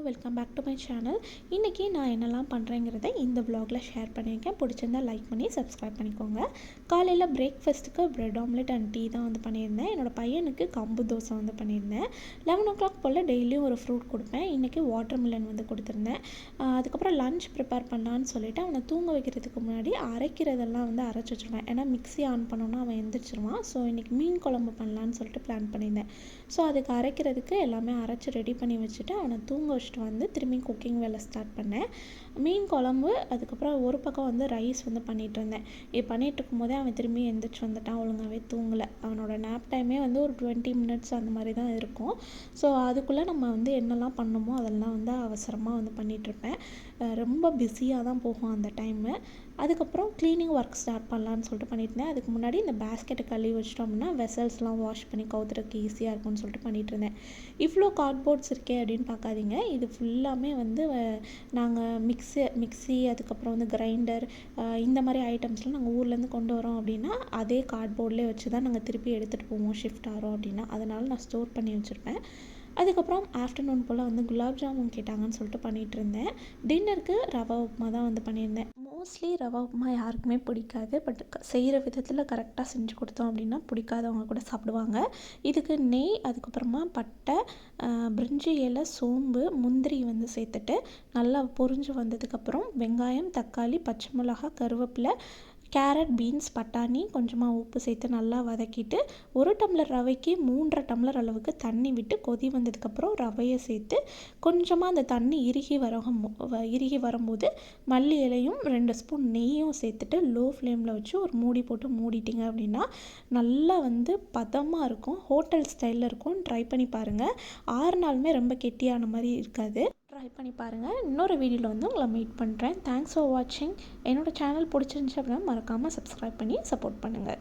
Welcome back to my channel. இன்றைக்கி நான் என்னெல்லாம் பண்ணுறேங்கிறத இந்த vlogல ஷேர் பண்ணியிருக்கேன். பிடிச்சிருந்தா லைக் பண்ணி சப்ஸ்கிரைப் பண்ணிக்கோங்க. காலையில் பிரேக்ஃபாஸ்ட்டுக்கு ப்ரெட் ஆம்லெட் அண்ட் டீ தான் வந்து பண்ணியிருந்தேன். என்னோடய பையனுக்கு கம்பு தோசை வந்து பண்ணியிருந்தேன். 11 o'clock போல் டெய்லியும் ஒரு ஃப்ரூட் கொடுப்பேன். இன்றைக்கி வாட்டர் மில்லன் வந்து கொடுத்துருந்தேன். அதுக்கப்புறம் லன்ச் ப்ரிப்பேர் பண்ணலான்னு சொல்லிவிட்டு அவனை தூங்க வைக்கிறதுக்கு முன்னாடி அரைக்கிறதெல்லாம் வந்து அரைச்சி வச்சுருவேன். ஏன்னா மிக்ஸி ஆன் பண்ணோன்னா அவன் எந்திரிச்சிருவான். ஸோ இன்றைக்கி மீன் குழம்பு பண்ணலான்னு சொல்லிட்டு பிளான் பண்ணியிருந்தேன். ஸோ அதுக்கு அரைக்கிறதுக்கு எல்லாமே அரைச்சி ரெடி பண்ணி வச்சுட்டு அவனை தூங்க வச்சுட்டு வந்து திரும்பி குக்கிங் வேலை ஸ்டார்ட் பண்ணேன். மீன் குழம்பு, அதுக்கப்புறம் ஒரு பக்கம் வந்து ரைஸ் வந்து பண்ணிகிட்டு இருந்தேன். இது பண்ணிகிட்டு இருக்கும்போதே அவன் திரும்பி எந்திரிச்சு வந்துட்டான். ஒழுங்காகவே தூங்கலை. அவனோட நேப் டைமே வந்து ஒரு 20 minutes அந்த மாதிரி தான் இருக்கும். ஸோ அதுக்குள்ளே நம்ம வந்து என்னெல்லாம் பண்ணணுமோ அதெல்லாம் வந்து அவசரமாக வந்து பண்ணிகிட்ருப்பேன். ரொம்ப பிஸியாக தான் போகும் அந்த டைமு. அதுக்கப்புறம் க்ளீனிங் ஒர்க் ஸ்டார்ட் பண்ணலான்னு சொல்லிட்டு பண்ணியிருந்தேன். அதுக்கு முன்னாடி இந்த பேஸ்கெட்டை கழுவி வச்சிட்டோம் அப்படின்னா வெசல்ஸ்லாம் வாஷ் பண்ணி கவுத்துறதுக்கு ஈஸியாக இருக்கும்னு சொல்லிட்டு பண்ணிகிட்டு இருந்தேன். இவ்வளோ கார்ட்போர்ட்ஸ் இருக்கே அப்படின்னு பார்க்காதீங்க. இது ஃபுல்லாமே வந்து நாங்கள் மிக்ஸி அதுக்கப்புறம் வந்து கிரைண்டர் இந்த மாதிரி ஐட்டம்ஸ்லாம் நாங்கள் ஊர்லேருந்து கொண்டு வரோம் அப்படின்னா அதே கார்ட்போர்ட்லேயே வச்சு தான் நாங்கள் திருப்பி எடுத்துகிட்டு போவோம் ஷிஃப்ட் ஆகிறோம் அப்படின்னா. அதனால் நான் ஸ்டோர் பண்ணி வச்சுருப்பேன். அதுக்கப்புறம் ஆஃப்டர்நூன் போல் வந்து குலாப் ஜாமுன் கேட்டாங்கன்னு சொல்லிட்டு பண்ணிகிட்டு இருந்தேன். டின்னருக்கு ரவா உப்புமா தான் வந்து பண்ணியிருந்தேன். மோஸ்ட்லி ரவா உப்புமா யாருக்குமே பிடிக்காது. பட் செய்கிற விதத்தில் கரெக்டாக செஞ்சு கொடுத்தோம் அப்படின்னா பிடிக்காதவங்க கூட சாப்பிடுவாங்க. இதுக்கு நெய், அதுக்கப்புறமா பட்டை, பிரிஞ்சி இலை, சோம்பு, முந்திரி வந்து சேர்த்துட்டு நல்லா பொரிஞ்சு வந்ததுக்கப்புறம் வெங்காயம், தக்காளி, பச்சை மிளகாய், கருவேப்பிலை, கேரட், பீன்ஸ், பட்டாணி, கொஞ்சமாக உப்பு சேர்த்து நல்லா வதக்கிட்டு 1 டம்ளர் ரவைக்கு 3.5 டம்ளர் அளவுக்கு தண்ணி விட்டு கொதி வந்ததுக்கப்புறம் ரவையை சேர்த்து கொஞ்சமாக அந்த தண்ணி இறுகி வரும்போது மல்லி இலையும் 2 ஸ்பூன் நெய்யும் சேர்த்துட்டு லோ ஃப்ளேமில் வச்சு ஒரு மூடி போட்டு மூடிட்டிங்க அப்படின்னா நல்லா வந்து பதமாக இருக்கும். ஹோட்டல் ஸ்டைலில் இருக்கும். ட்ரை பண்ணி பாருங்கள். 6 நாளுமே ரொம்ப கெட்டியான மாதிரி இருக்காது. ட்ரை பண்ணி பாருங்கள். இன்னொரு வீடியோவில் வந்து உங்களை மீட் பண்ணுறேன். தேங்க்ஸ் ஃபார் வாட்சிங். என்னோடய சேனல் பிடிச்சிருந்துச்சி அப்படின்னா மறக்காமல் சப்ஸ்கிரைப் பண்ணி சப்போர்ட் பண்ணுங்கள்.